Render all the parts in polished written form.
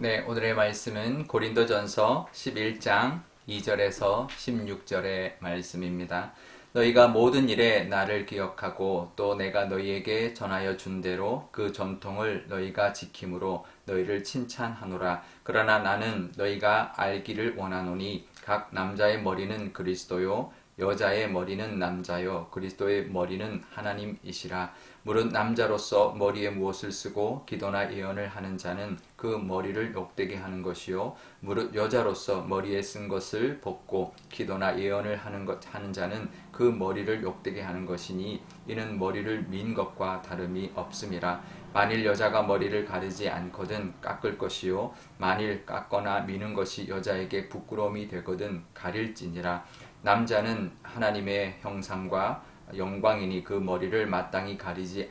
네, 오늘의 말씀은 고린도전서 11장 2절에서 16절의 말씀입니다. 너희가 모든 일에 나를 기억하고 또 내가 너희에게 전하여 준 대로 그 전통을 너희가 지킴으로 너희를 칭찬하노라. 그러나 나는 너희가 알기를 원하노니 각 남자의 머리는 그리스도요 여자의 머리는 남자요 그리스도의 머리는 하나님이시라. 무릇 남자로서 머리에 무엇을 쓰고 기도나 예언을 하는 자는 그 머리를 욕되게 하는 것이요 무릇 여자로서 머리에 쓴 것을 벗고 기도나 예언을 하는 자는 그 머리를 욕되게 하는 것이니 이는 머리를 민 것과 다름이 없음이라. 만일 여자가 머리를 가리지 않거든 깎을 것이요 만일 깎거나 미는 것이 여자에게 부끄러움이 되거든 가릴지니라. 남자는 하나님의 형상과 영광이니 그 머리를 마땅히 가리지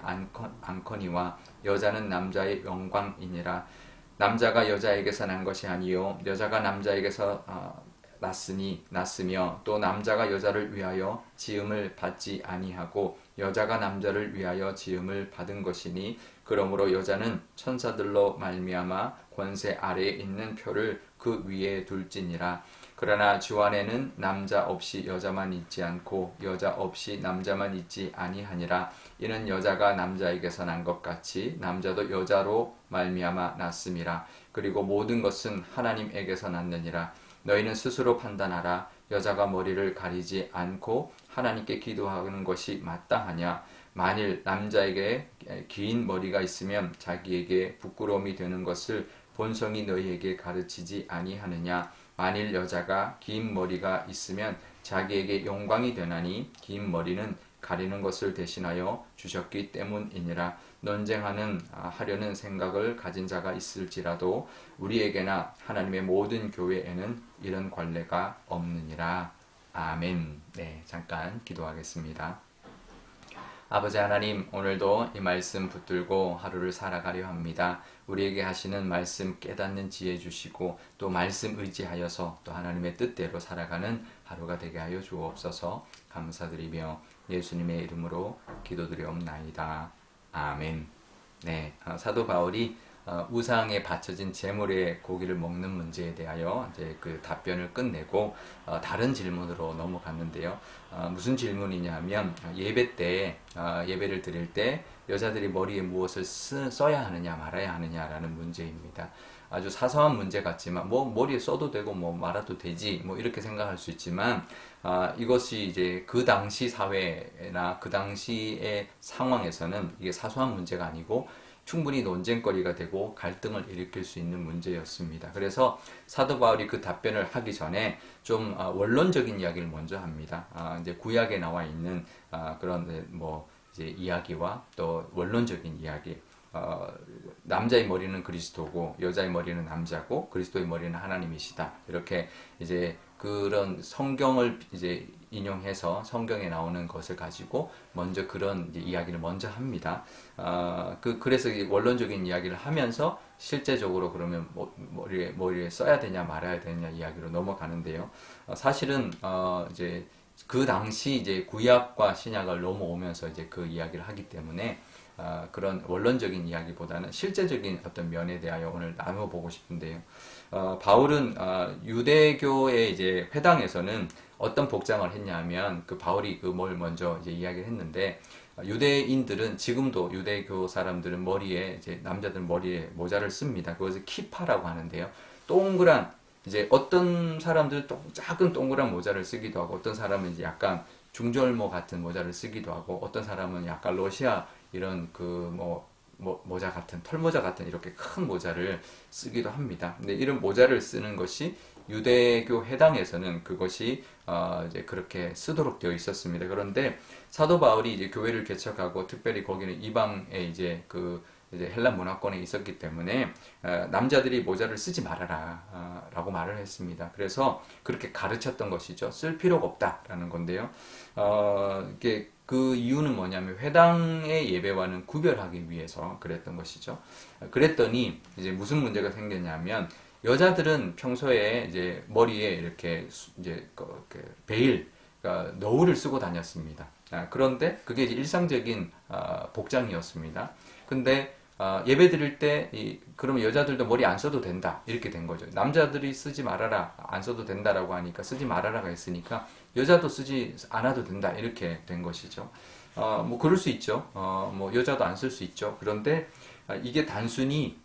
않거니와 여자는 남자의 영광이니라. 남자가 여자에게서 난 것이 아니요 여자가 남자에게서 났으며 또 남자가 여자를 위하여 지음을 받지 아니하고 여자가 남자를 위하여 지음을 받은 것이니 그러므로 여자는 천사들로 말미암아 권세 아래에 있는 표를 그 위에 둘지니라. 그러나 주 안에는 남자 없이 여자만 있지 않고 여자 없이 남자만 있지 아니하니라. 이는 여자가 남자에게서 난 것 같이 남자도 여자로 말미암아 났음이라. 그리고 모든 것은 하나님에게서 났느니라. 너희는 스스로 판단하라. 여자가 머리를 가리지 않고 하나님께 기도하는 것이 마땅하냐. 만일 남자에게 긴 머리가 있으면 자기에게 부끄러움이 되는 것을 본성이 너희에게 가르치지 아니하느냐. 만일 여자가 긴 머리가 있으면 자기에게 영광이 되나니 긴 머리는 가리는 것을 대신하여 주셨기 때문이니라. 하려는 생각을 가진 자가 있을지라도 우리에게나 하나님의 모든 교회에는 이런 관례가 없느니라. 아멘. 네, 잠깐 기도하겠습니다. 아버지 하나님, 오늘도 이 말씀 붙들고 하루를 살아가려 합니다. 우리에게 하시는 말씀 깨닫는 지혜 주시고 또 말씀 의지하여서 또 하나님의 뜻대로 살아가는 하루가 되게 하여 주옵소서. 감사드리며 예수님의 이름으로 기도드리옵나이다. 아멘. 네, 사도 바울이 우상에 바쳐진 제물의 고기를 먹는 문제에 대하여 이제 그 답변을 끝내고 다른 질문으로 넘어갔는데요. 무슨 질문이냐면 예배 때 예배를 드릴 때 여자들이 머리에 무엇을 써야 하느냐 말아야 하느냐라는 문제입니다. 아주 사소한 문제 같지만 뭐 머리에 써도 되고 뭐 말아도 되지 뭐 이렇게 생각할 수 있지만 이것이 이제 그 당시 사회나 그 당시의 상황에서는 이게 사소한 문제가 아니고 충분히 논쟁거리가 되고 갈등을 일으킬 수 있는 문제였습니다. 그래서 사도 바울이 그 답변을 하기 전에 좀 원론적인 이야기를 먼저 합니다. 이제 구약에 나와 있는 그런 뭐 이제 이야기와 또 원론적인 이야기. 남자의 머리는 그리스도고 여자의 머리는 남자고 그리스도의 머리는 하나님이시다. 이렇게 이제 그런 성경을 이제 인용해서 성경에 나오는 것을 가지고 먼저 그런 이야기를 먼저 합니다. 그래서 원론적인 이야기를 하면서 실제적으로 그러면 머리에 써야 되냐 말아야 되냐 이야기로 넘어가는데요. 사실은 이제 그 당시 이제 구약과 신약을 넘어오면서 이제 그 이야기를 하기 때문에 그런 원론적인 이야기보다는 실제적인 어떤 면에 대하여 오늘 나눠보고 싶은데요. 바울은 유대교의 이제 회당에서는 어떤 복장을 했냐면 그 바울이 그 뭘 먼저 이제 이야기를 했는데 유대인들은 지금도 유대교 사람들은 머리에 이제 남자들 머리에 모자를 씁니다. 그것을 키파라고 하는데요. 동그란 이제 어떤 사람들은 작은 동그란 모자를 쓰기도 하고 어떤 사람은 이제 약간 중절모 같은 모자를 쓰기도 하고 어떤 사람은 약간 러시아 이런 그 모자 같은 털모자 같은 이렇게 큰 모자를 쓰기도 합니다. 근데 이런 모자를 쓰는 것이 유대교 회당에서는 그것이 이제 그렇게 쓰도록 되어 있었습니다. 그런데 사도 바울이 이제 교회를 개척하고 특별히 거기는 이방에 이제 이제 헬라 문화권에 있었기 때문에 남자들이 모자를 쓰지 말아라 라고 말을 했습니다. 그래서 그렇게 가르쳤던 것이죠. 쓸 필요가 없다라는 건데요. 이게 그 이유는 뭐냐면 회당의 예배와는 구별하기 위해서 그랬던 것이죠. 그랬더니 이제 무슨 문제가 생겼냐면 여자들은 평소에 이제 머리에 이렇게 이제 베일, 그러니까 너울을 쓰고 다녔습니다. 그런데 그게 이제 일상적인 복장이었습니다. 근데 예배 드릴 때 그러면 여자들도 머리 안 써도 된다 이렇게 된 거죠. 남자들이 쓰지 말아라 안 써도 된다라고 하니까 쓰지 말아라가 있으니까 여자도 쓰지 않아도 된다 이렇게 된 것이죠. 뭐 그럴 수 있죠. 뭐 여자도 안 쓸 수 있죠. 그런데 이게 단순히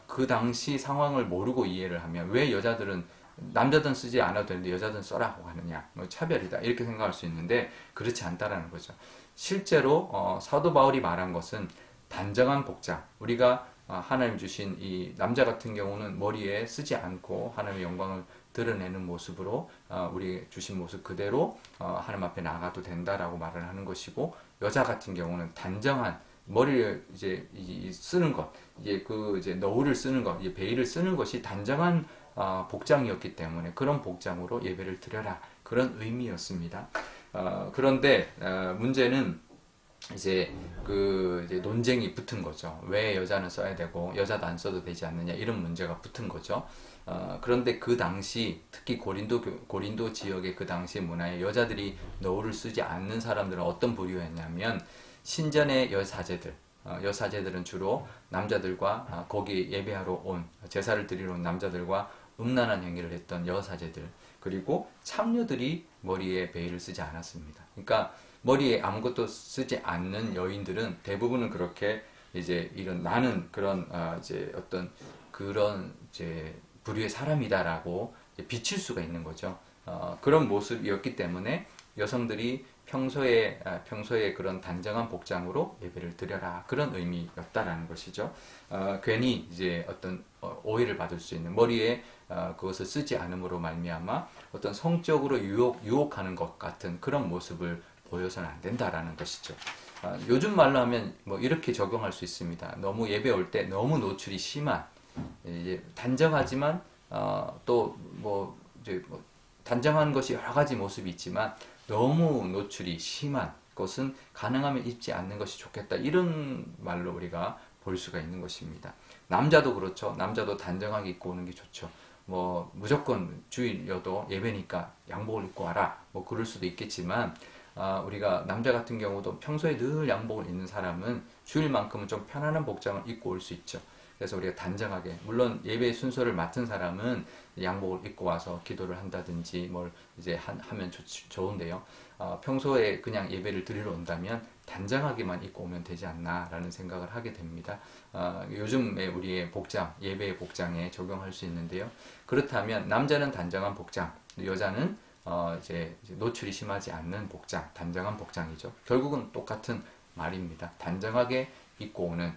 그 당시 상황을 모르고 이해를 하면 왜 여자들은 남자들은 쓰지 않아도 되는데 여자들은 써라고 하느냐, 뭐 차별이다 이렇게 생각할 수 있는데 그렇지 않다라는 거죠. 실제로 사도 바울이 말한 것은 단정한 복장, 우리가 하나님 주신 이 남자 같은 경우는 머리에 쓰지 않고 하나님의 영광을 드러내는 모습으로 우리 주신 모습 그대로 하나님 앞에 나가도 된다라고 말을 하는 것이고, 여자 같은 경우는 단정한 머리를 이제 쓰는 것, 이제 너울을 쓰는 것, 이제 베일을 쓰는 것이 단정한 복장이었기 때문에 그런 복장으로 예배를 드려라 그런 의미였습니다. 그런데 문제는 이제 이제 논쟁이 붙은 거죠. 왜 여자는 써야 되고 여자도 안 써도 되지 않느냐 이런 문제가 붙은 거죠. 그런데 그 당시 특히 고린도 지역의 그 당시 문화에 여자들이 너울을 쓰지 않는 사람들은 어떤 부류였냐면 신전의 여사제들은 주로 남자들과 거기 예배하러 온 제사를 드리러 온 남자들과 음란한 행위를 했던 여사제들, 그리고 참녀들이 머리에 베일을 쓰지 않았습니다. 그러니까 머리에 아무것도 쓰지 않는 여인들은 대부분은 그렇게 이제 나는 그런 이제 어떤 그런 이제 부류의 사람이다라고 비칠 수가 있는 거죠. 그런 모습이었기 때문에 여성들이 평소에 그런 단정한 복장으로 예배를 드려라 그런 의미였다라는 것이죠. 괜히 이제 어떤 오해를 받을 수 있는 머리에 그것을 쓰지 않음으로 말미암아 어떤 성적으로 유혹하는 것 같은 그런 모습을 보여서는 안 된다라는 것이죠. 요즘 말로 하면 뭐 이렇게 적용할 수 있습니다. 너무 예배 올 때 너무 노출이 심한, 이제 단정하지만 또 뭐 이제 뭐 단정한 것이 여러 가지 모습이 있지만 너무 노출이 심한 것은 가능하면 입지 않는 것이 좋겠다 이런 말로 우리가 볼 수가 있는 것입니다. 남자도 그렇죠. 남자도 단정하게 입고 오는 게 좋죠. 뭐 무조건 주일여도 예배니까 양복을 입고 와라 뭐 그럴 수도 있겠지만 우리가 남자 같은 경우도 평소에 늘 양복을 입는 사람은 주일만큼은 좀 편안한 복장을 입고 올 수 있죠. 그래서 우리가 단정하게, 물론 예배의 순서를 맡은 사람은 양복을 입고 와서 기도를 한다든지 뭘 이제 하면 좋은데요. 평소에 그냥 예배를 드리러 온다면 단정하게만 입고 오면 되지 않나라는 생각을 하게 됩니다. 요즘에 우리의 복장, 예배의 복장에 적용할 수 있는데요. 그렇다면 남자는 단정한 복장, 여자는 이제 노출이 심하지 않는 복장, 단정한 복장이죠. 결국은 똑같은 말입니다. 단정하게 입고 오는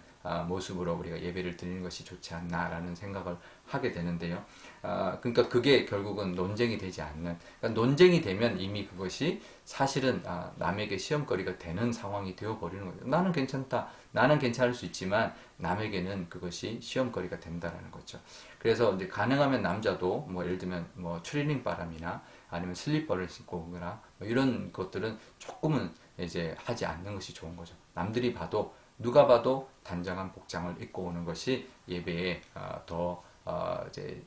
모습으로 우리가 예배를 드리는 것이 좋지 않나라는 생각을 하게 되는데요. 그러니까 그게 결국은 논쟁이 되지 않는, 그러니까 논쟁이 되면 이미 그것이 사실은 남에게 시험거리가 되는 상황이 되어버리는 거죠. 나는 괜찮다, 나는 괜찮을 수 있지만 남에게는 그것이 시험거리가 된다라는 거죠. 그래서 이제 가능하면 남자도 뭐 예를 들면 뭐 추리닝 바람이나 아니면 슬리퍼를 신고 오거나 뭐 이런 것들은 조금은 이제 하지 않는 것이 좋은 거죠. 남들이 봐도 누가 봐도 단정한 복장을 입고 오는 것이 예배에 더 이제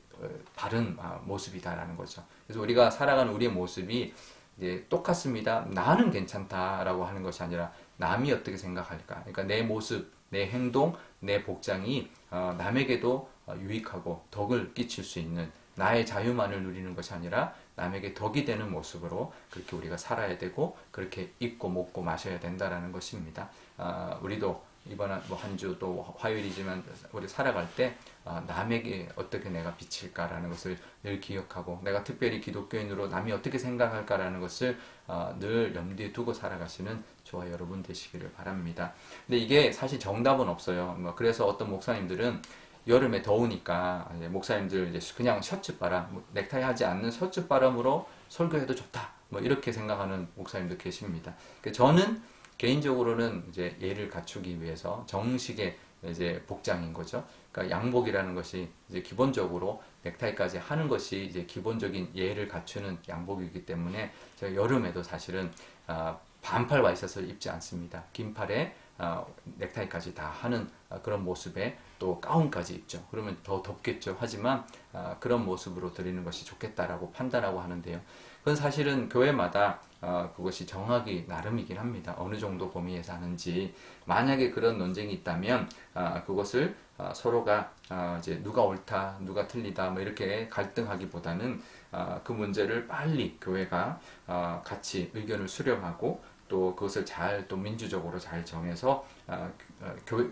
바른 모습이다라는 거죠. 그래서 우리가 살아가는 우리의 모습이 이제 똑같습니다. 나는 괜찮다라고 하는 것이 아니라 남이 어떻게 생각할까? 그러니까 내 모습, 내 행동, 내 복장이 남에게도 유익하고 덕을 끼칠 수 있는, 나의 자유만을 누리는 것이 아니라 남에게 덕이 되는 모습으로 그렇게 우리가 살아야 되고 그렇게 입고 먹고 마셔야 된다라는 것입니다. 우리도 이번 뭐 한 주 또 화요일이지만 우리 살아갈 때 남에게 어떻게 내가 비칠까라는 것을 늘 기억하고, 내가 특별히 기독교인으로 남이 어떻게 생각할까라는 것을 늘 염두에 두고 살아가시는 저와 여러분 되시기를 바랍니다. 근데 이게 사실 정답은 없어요. 뭐 그래서 어떤 목사님들은 여름에 더우니까 목사님들 이제 그냥 셔츠바람, 넥타이 하지 않는 셔츠바람으로 설교해도 좋다, 뭐 이렇게 생각하는 목사님도 계십니다. 저는 개인적으로는 이제 예를 갖추기 위해서 정식의 이제 복장인 거죠. 그러니까 양복이라는 것이 이제 기본적으로 넥타이까지 하는 것이 이제 기본적인 예를 갖추는 양복이기 때문에 제가 여름에도 사실은 반팔 와이셔츠를 입지 않습니다. 긴 팔에 넥타이까지 다 하는 그런 모습에 또 가운까지 입죠. 그러면 더 덥겠죠. 하지만 그런 모습으로 드리는 것이 좋겠다라고 판단하고 하는데요. 그건 사실은 교회마다 그것이 정하기 나름이긴 합니다. 어느 정도 범위에서 하는지. 만약에 그런 논쟁이 있다면 그것을 서로가 이제 누가 옳다, 누가 틀리다 뭐 이렇게 갈등하기보다는 그 문제를 빨리 교회가 같이 의견을 수렴하고 또 그것을 잘 또 민주적으로 잘 정해서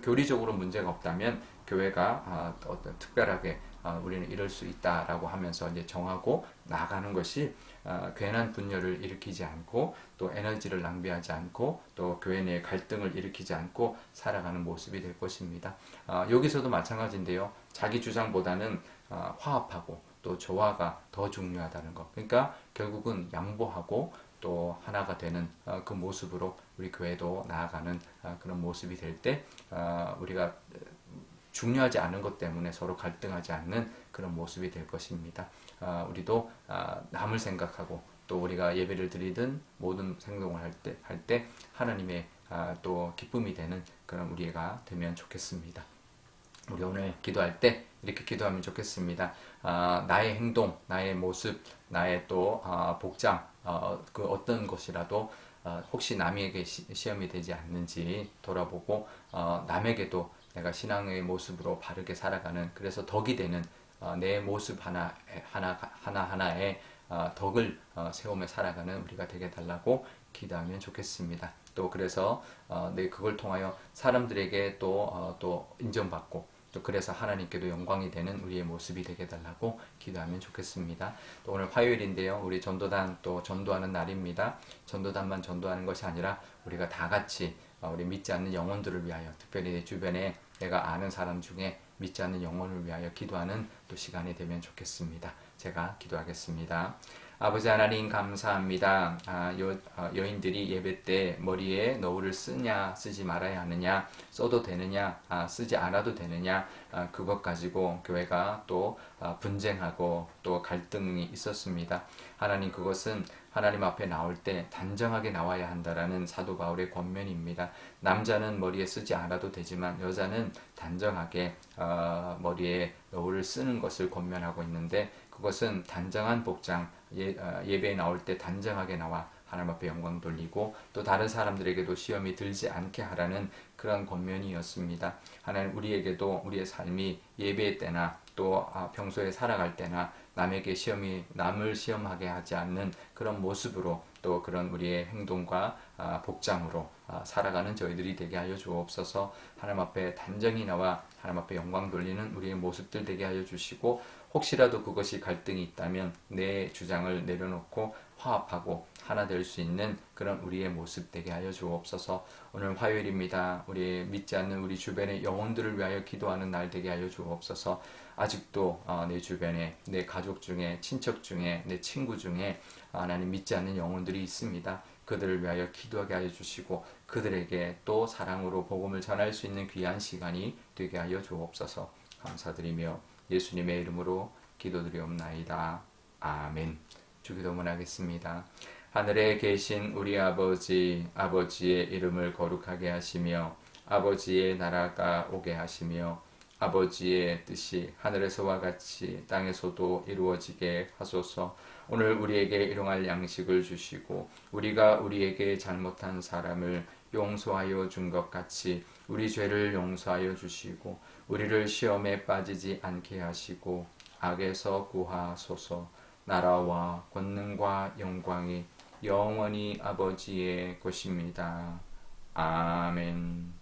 교리적으로 문제가 없다면 교회가 어떤 특별하게 우리는 이럴 수 있다라고 하면서 이제 정하고 나아가는 것이 괜한 분열을 일으키지 않고 또 에너지를 낭비하지 않고 또 교회 내 갈등을 일으키지 않고 살아가는 모습이 될 것입니다. 여기서도 마찬가지인데요. 자기 주장보다는 화합하고 또 조화가 더 중요하다는 것. 그러니까 결국은 양보하고 또 하나가 되는 그 모습으로 우리 교회도 나아가는 그런 모습이 될 때 우리가 중요하지 않은 것 때문에 서로 갈등하지 않는 그런 모습이 될 것입니다. 우리도 남을 생각하고 또 우리가 예배를 드리든 모든 행동을 할 때 하나님의 또 기쁨이 되는 그런 우리가 되면 좋겠습니다. 우리 오늘 기도할 때 이렇게 기도하면 좋겠습니다. 나의 행동, 나의 모습, 나의 또 복장, 그 어떤 것이라도 혹시 남에게 시험이 되지 않는지 돌아보고 남에게도 내가 신앙의 모습으로 바르게 살아가는 그래서 덕이 되는 내 모습 하나하나에 덕을 세우며 살아가는 우리가 되게 달라고 기도하면 좋겠습니다. 또 그래서 그걸 통하여 사람들에게 또 인정받고 또 그래서 하나님께도 영광이 되는 우리의 모습이 되게 달라고 기도하면 좋겠습니다. 또 오늘 화요일인데요. 우리 전도단 또 전도하는 날입니다. 전도단만 전도하는 것이 아니라 우리가 다 같이 우리 믿지 않는 영혼들을 위하여 특별히 내 주변에 내가 아는 사람 중에 믿지 않는 영혼을 위하여 기도하는 또 시간이 되면 좋겠습니다. 제가 기도하겠습니다. 아버지 하나님 감사합니다. 여인들이 예배 때 머리에 너울을 쓰냐 쓰지 말아야 하느냐 써도 되느냐 쓰지 않아도 되느냐 그것 가지고 교회가 또 분쟁하고 또 갈등이 있었습니다. 하나님 그것은 하나님 앞에 나올 때 단정하게 나와야 한다라는 사도 바울의 권면입니다. 남자는 머리에 쓰지 않아도 되지만 여자는 단정하게 머리에 너울을 쓰는 것을 권면하고 있는데 그것은 단정한 복장 예배에 나올 때 단정하게 나와 하나님 앞에 영광 돌리고 또 다른 사람들에게도 시험이 들지 않게 하라는 그런 권면이었습니다. 하나님 우리에게도 우리의 삶이 예배 때나 또 평소에 살아갈 때나 남을 시험하게 하지 않는 그런 모습으로 또 그런 우리의 행동과 복장으로 살아가는 저희들이 되게 하여 주옵소서. 하나님 앞에 단정히 나와 하나님 앞에 영광 돌리는 우리의 모습들 되게 하여 주시고 혹시라도 그것이 갈등이 있다면 내 주장을 내려놓고 화합하고 하나 될 수 있는 그런 우리의 모습 되게 하여 주옵소서. 오늘 화요일입니다. 우리 믿지 않는 우리 주변의 영혼들을 위하여 기도하는 날 되게 하여 주옵소서. 아직도 내 주변에 내 가족 중에 친척 중에 내 친구 중에 하나님 믿지 않는 영혼들이 있습니다. 그들을 위하여 기도하게 하여 주시고 그들에게 또 사랑으로 복음을 전할 수 있는 귀한 시간이 되게 하여 주옵소서. 감사드리며 예수님의 이름으로 기도드리옵나이다. 아멘. 주기도문 하겠습니다. 하늘에 계신 우리 아버지의 이름을 거룩하게 하시며 아버지의 나라가 오게 하시며 아버지의 뜻이 하늘에서와 같이 땅에서도 이루어지게 하소서. 오늘 우리에게 일용할 양식을 주시고 우리가 우리에게 잘못한 사람을 용서하여 준 것 같이 우리 죄를 용서하여 주시고 우리를 시험에 빠지지 않게 하시고 악에서 구하소서. 나라와 권능과 영광이 영원히 아버지의 것입니다. 아멘.